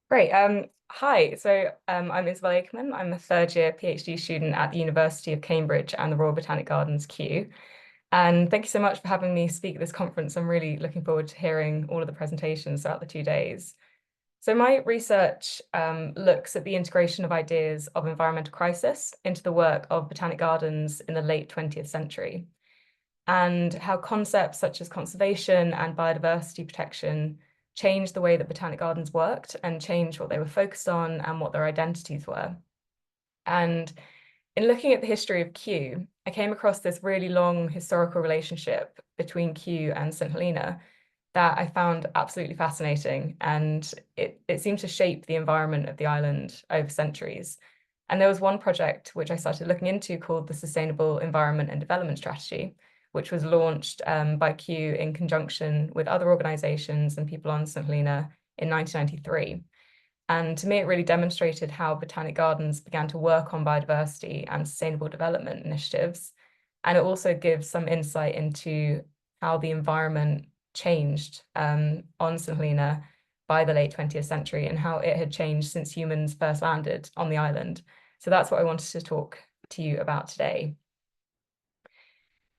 Great. Hi. I'm Isobel Akerman. I'm a third year PhD student at the University of Cambridge and the Royal Botanic Gardens, Kew. And thank you so much for having me speak at this conference. I'm really looking forward to hearing all of the presentations throughout the 2 days. So my research looks at the integration of ideas of environmental crisis into the work of botanic gardens in the late 20th century, and how concepts such as conservation and biodiversity protection changed the way that botanic gardens worked and changed what they were focused on and what their identities were. And in looking at the history of Kew, I came across this really long historical relationship between Kew and St. Helena that I found absolutely fascinating. And it seemed to shape the environment of the island over centuries. And there was one project which I started looking into called the Sustainable Environment and Development Strategy, which was launched by Kew in conjunction with other organizations and people on St. Helena in 1993. And to me, it really demonstrated how botanic gardens began to work on biodiversity and sustainable development initiatives. And it also gives some insight into how the environment changed on St. Helena by the late 20th century and how it had changed since humans first landed on the island. So that's what I wanted to talk to you about today.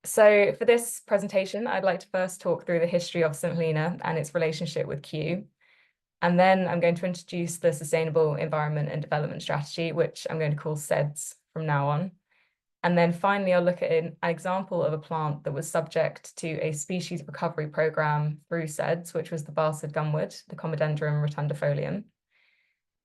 So for this presentation, I'd like to first talk through the history of St. Helena and its relationship with Kew. And then I'm going to introduce the Sustainable Environment and Development Strategy, which I'm going to call SEDS from now on. And then finally, I'll look at an example of a plant that was subject to a species recovery program through SEDS, which was the bastard gumwood, the Comedendrum rotundifolium.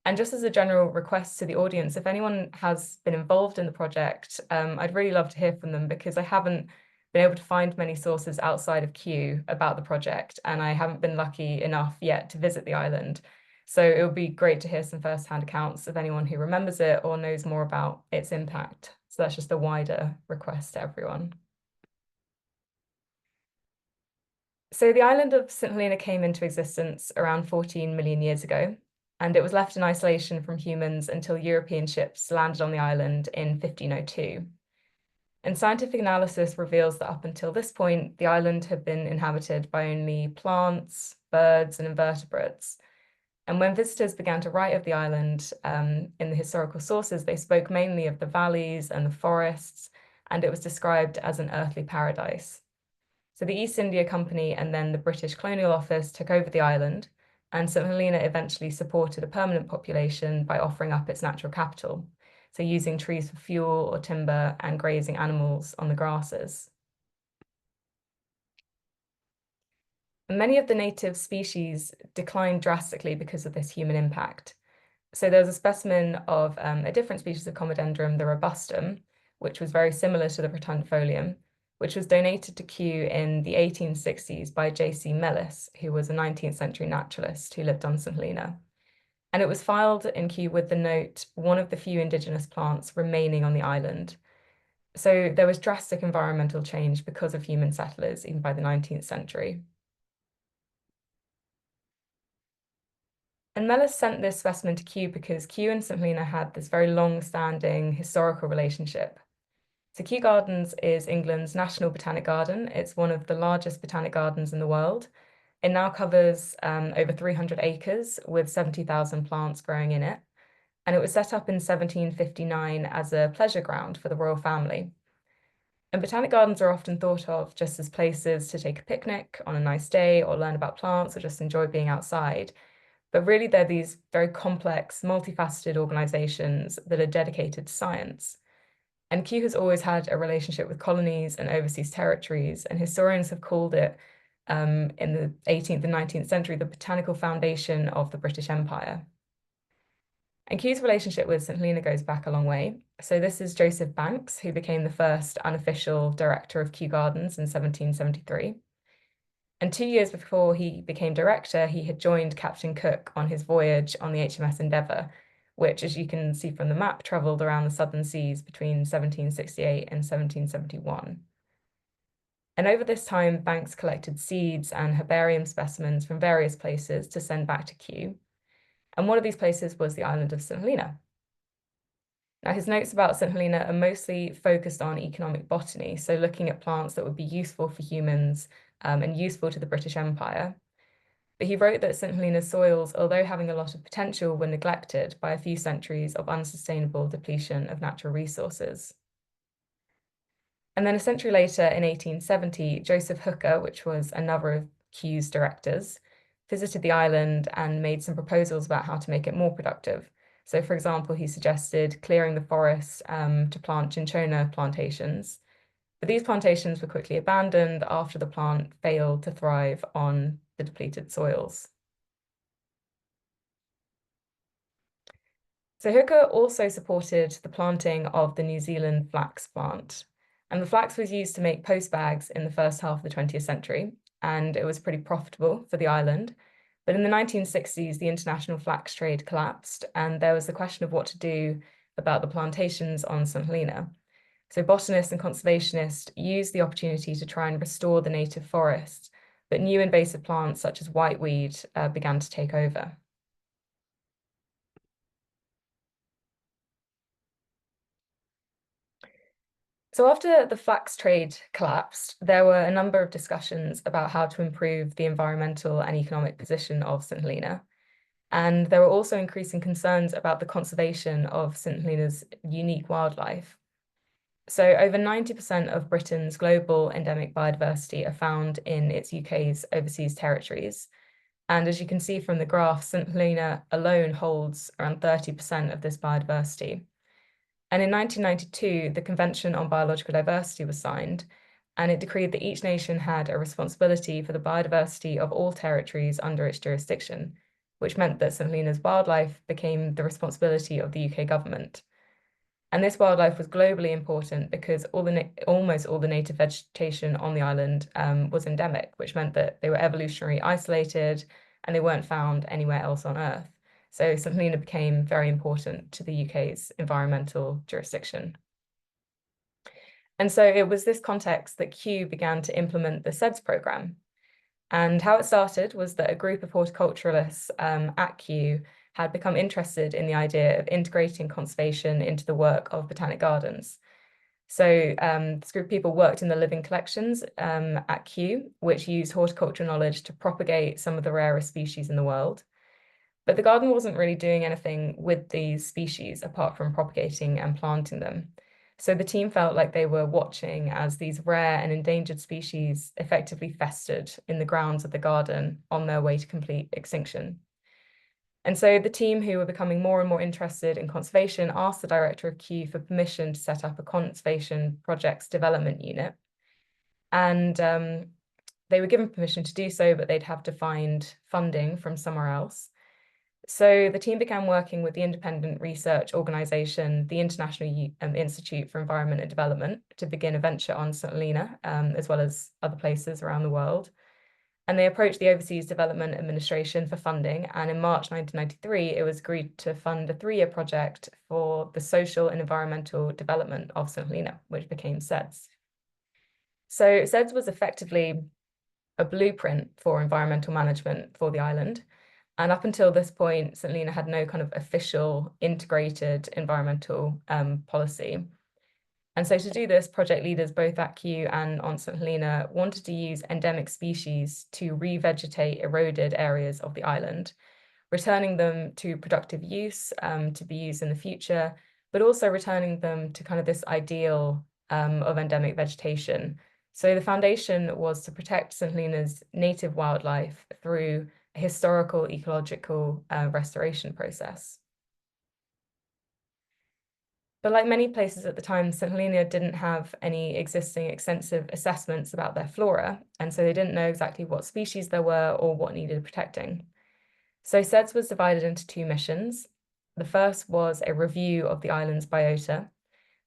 And just as a general request to the audience, if anyone has been involved in the project, I'd really love to hear from them because I haven't been able to find many sources outside of Kew about the project, and I haven't been lucky enough yet to visit the island. So it would be great to hear some first-hand accounts of anyone who remembers it or knows more about its impact. So that's just a wider request to everyone. So the island of St. Helena came into existence around 14 million years ago, and it was left in isolation from humans until European ships landed on the island in 1502. And scientific analysis reveals that up until this point, the island had been inhabited by only plants, birds, and invertebrates. And when visitors began to write of the island in the historical sources, they spoke mainly of the valleys and the forests, and it was described as an earthly paradise. So the East India Company and then the British Colonial Office took over the island, and St. Helena eventually supported a permanent population by offering up its natural capital, so using trees for fuel or timber and grazing animals on the grasses. Many of the native species declined drastically because of this human impact. So there's a specimen of a different species of Comedendrum, the robustum, which was very similar to the rotundifolium, which was donated to Kew in the 1860s by J.C. Mellis, who was a 19th century naturalist who lived on St. Helena. And it was filed in Kew with the note, one of the few indigenous plants remaining on the island. So there was drastic environmental change because of human settlers, even by the 19th century. And Mellis sent this specimen to Kew because Kew and St. Helena had this very long-standing historical relationship. So Kew Gardens is England's national botanic garden. It's one of the largest botanic gardens in the world. It now covers over 300 acres with 70,000 plants growing in it. And it was set up in 1759 as a pleasure ground for the royal family. And botanic gardens are often thought of just as places to take a picnic on a nice day or learn about plants or just enjoy being outside. But really, they're these very complex, multifaceted organizations that are dedicated to science. And Kew has always had a relationship with colonies and overseas territories, and historians have called it, in the 18th and 19th century, the botanical foundation of the British Empire. And Kew's relationship with St. Helena goes back a long way. So this is Joseph Banks, who became the first unofficial director of Kew Gardens in 1773. And 2 years before he became director, he had joined Captain Cook on his voyage on the HMS Endeavour, which, as you can see from the map, travelled around the southern seas between 1768 and 1771. And over this time, Banks collected seeds and herbarium specimens from various places to send back to Kew. And one of these places was the island of St. Helena. Now, his notes about St. Helena are mostly focused on economic botany, so looking at plants that would be useful for humans and useful to the British Empire. But he wrote that St. Helena's soils, although having a lot of potential, were neglected by a few centuries of unsustainable depletion of natural resources. And then a century later, in 1870, Joseph Hooker, which was another of Kew's directors, visited the island and made some proposals about how to make it more productive. So, for example, he suggested clearing the forest to plant cinchona plantations. But these plantations were quickly abandoned after the plant failed to thrive on the depleted soils. So Hooker also supported the planting of the New Zealand flax plant. And the flax was used to make post bags in the first half of the 20th century, and it was pretty profitable for the island. But in the 1960s, the international flax trade collapsed, and there was the question of what to do about the plantations on St. Helena. So botanists and conservationists used the opportunity to try and restore the native forests, but new invasive plants such as whiteweed began to take over. So after the flax trade collapsed, there were a number of discussions about how to improve the environmental and economic position of St. Helena. And there were also increasing concerns about the conservation of St. Helena's unique wildlife. So over 90% of Britain's global endemic biodiversity are found in its UK's overseas territories. And as you can see from the graph, St. Helena alone holds around 30% of this biodiversity. And in 1992, the Convention on Biological Diversity was signed, and it decreed that each nation had a responsibility for the biodiversity of all territories under its jurisdiction, which meant that St. Helena's wildlife became the responsibility of the UK government. And this wildlife was globally important because almost all the native vegetation on the island was endemic, which meant that they were evolutionarily isolated and they weren't found anywhere else on Earth. So St. Helena became very important to the UK's environmental jurisdiction. And so it was this context that Kew began to implement the SEDS programme. And how it started was that a group of horticulturalists at Kew had become interested in the idea of integrating conservation into the work of botanic gardens. So this group of people worked in the living collections at Kew, which used horticultural knowledge to propagate some of the rarest species in the world. But the garden wasn't really doing anything with these species apart from propagating and planting them. So the team felt like they were watching as these rare and endangered species effectively festered in the grounds of the garden on their way to complete extinction. And so the team, who were becoming more and more interested in conservation, asked the director of Kew for permission to set up a conservation projects development unit. And they were given permission to do so, but they'd have to find funding from somewhere else. So the team began working with the independent research organization, the International Institute for Environment and Development, to begin a venture on St. Helena, as well as other places around the world. And they approached the Overseas Development Administration for funding. And in March 1993, it was agreed to fund a 3-year project for the social and environmental development of St. Helena, which became SEDS. So SEDS was effectively a blueprint for environmental management for the island. And up until this point, St. Helena had no kind of official integrated environmental policy. And so to do this, project leaders both at Kew and on St. Helena wanted to use endemic species to revegetate eroded areas of the island, returning them to productive use to be used in the future, but also returning them to kind of this ideal of endemic vegetation. So the foundation was to protect St. Helena's native wildlife through a historical ecological restoration process. But like many places at the time, St. Helena didn't have any existing extensive assessments about their flora, and so they didn't know exactly what species there were or what needed protecting. So SEDS was divided into 2 missions. The first was a review of the island's biota.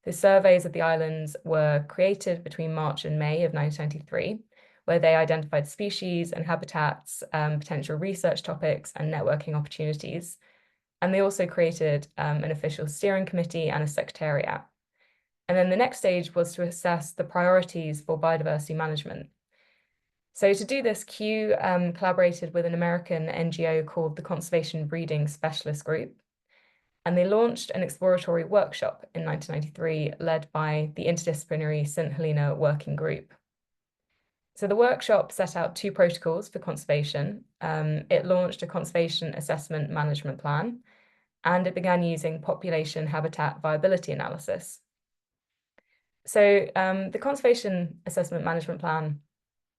The surveys of the islands were created between March and May of 1993, where they identified species and habitats, potential research topics, and networking opportunities. And they also created an official steering committee and a secretariat. And then the next stage was to assess the priorities for biodiversity management. So to do this, Kew collaborated with an American NGO called the Conservation Breeding Specialist Group. And they launched an exploratory workshop in 1993, led by the interdisciplinary St. Helena Working Group. So the workshop set out 2 protocols for conservation. It launched a conservation assessment management plan, and it began using population habitat viability analysis. So the conservation assessment management plan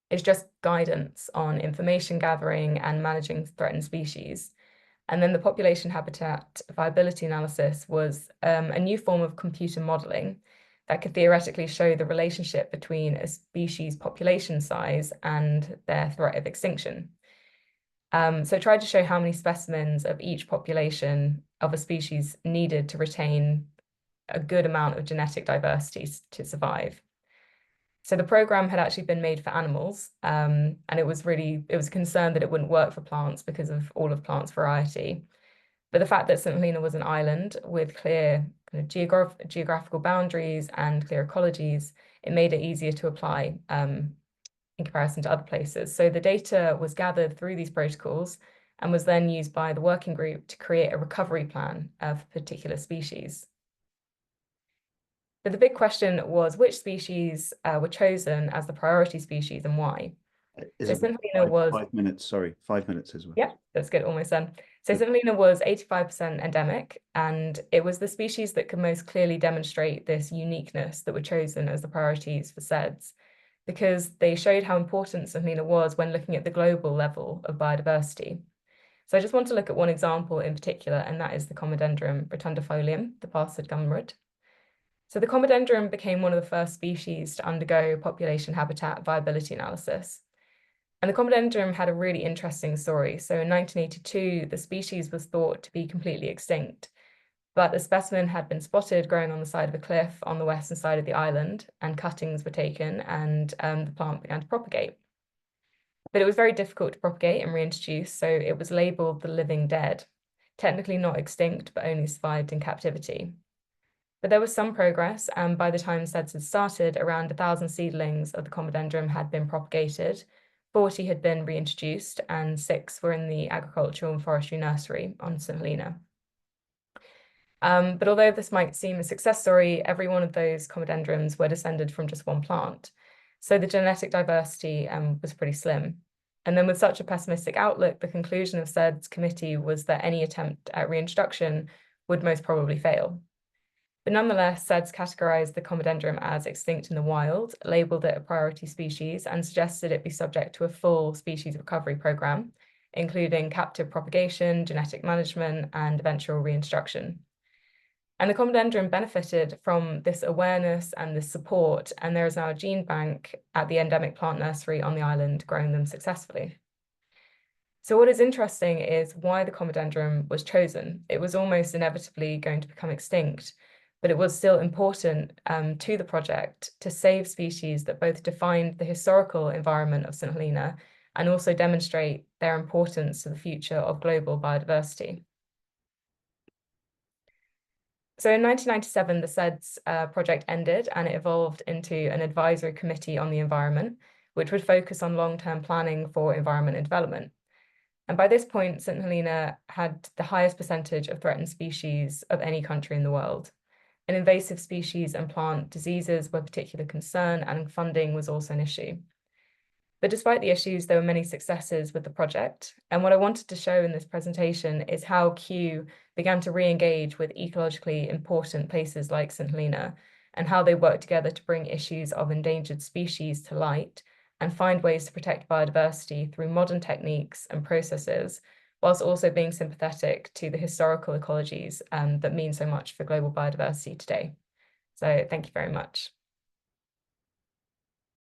is just guidance on information gathering and managing threatened species. And then the population habitat viability analysis was a new form of computer modeling that could theoretically show the relationship between a species' population size and their threat of extinction. So it tried to show how many specimens of each population of a species needed to retain a good amount of genetic diversity to survive. So the program had actually been made for animals, and it was a concern that it wouldn't work for plants because of all of plants' variety. But the fact that St. Helena was an island with clear kind of geographical boundaries and clear ecologies, it made it easier to apply in comparison to other places. So the data was gathered through these protocols and was then used by the working group to create a recovery plan of particular species. But the big question was which species were chosen as the priority species and why. So St. Helena was 5 minutes, sorry, 5 minutes as well. Yeah, that's good, almost done. So St. Helena was 85% endemic, and it was the species that could most clearly demonstrate this uniqueness that were chosen as the priorities for SEDS, because they showed how important St. Helena was when looking at the global level of biodiversity. So I just want to look at one example in particular, and that is the Comedendrum rotundifolium, the bastard gumroot. So the Comedendrum became one of the first species to undergo population habitat viability analysis. And the Comedendrum had a really interesting story. So in 1982, the species was thought to be completely extinct, but a specimen had been spotted growing on the side of a cliff on the western side of the island, and cuttings were taken, and the plant began to propagate. But it was very difficult to propagate and reintroduce, so it was labeled the living dead, technically not extinct, but only survived in captivity. But there was some progress, and by the time SEDS had started, around 1,000 seedlings of the Comedendrum had been propagated, 40 had been reintroduced, and 6 were in the agricultural and forestry nursery on St. Helena. But although this might seem a success story, every one of those Comedendrums were descended from just one plant. So the genetic diversity was pretty slim. And then with such a pessimistic outlook, the conclusion of SEDS committee was that any attempt at reintroduction would most probably fail. But nonetheless, SEDS categorized the Comedendrum as extinct in the wild, labeled it a priority species, and suggested it be subject to a full species recovery program, including captive propagation, genetic management, and eventual reintroduction. And the Comedendrum benefited from this awareness and this support, and there is now a gene bank at the endemic plant nursery on the island growing them successfully. So what is interesting is why the Comedendrum was chosen. It was almost inevitably going to become extinct, but it was still important to the project to save species that both defined the historical environment of St. Helena and also demonstrate their importance to the future of global biodiversity. So in 1997, the SEDS project ended and it evolved into an advisory committee on the environment, which would focus on long-term planning for environment and development. And by this point, St. Helena had the highest percentage of threatened species of any country in the world. And invasive species and plant diseases were a particular concern, and funding was also an issue. But despite the issues, there were many successes with the project. And what I wanted to show in this presentation is how Kew began to re-engage with ecologically important places like St. Helena, and how they worked together to bring issues of endangered species to light and find ways to protect biodiversity through modern techniques and processes, whilst also being sympathetic to the historical ecologies that mean so much for global biodiversity today. So thank you very much.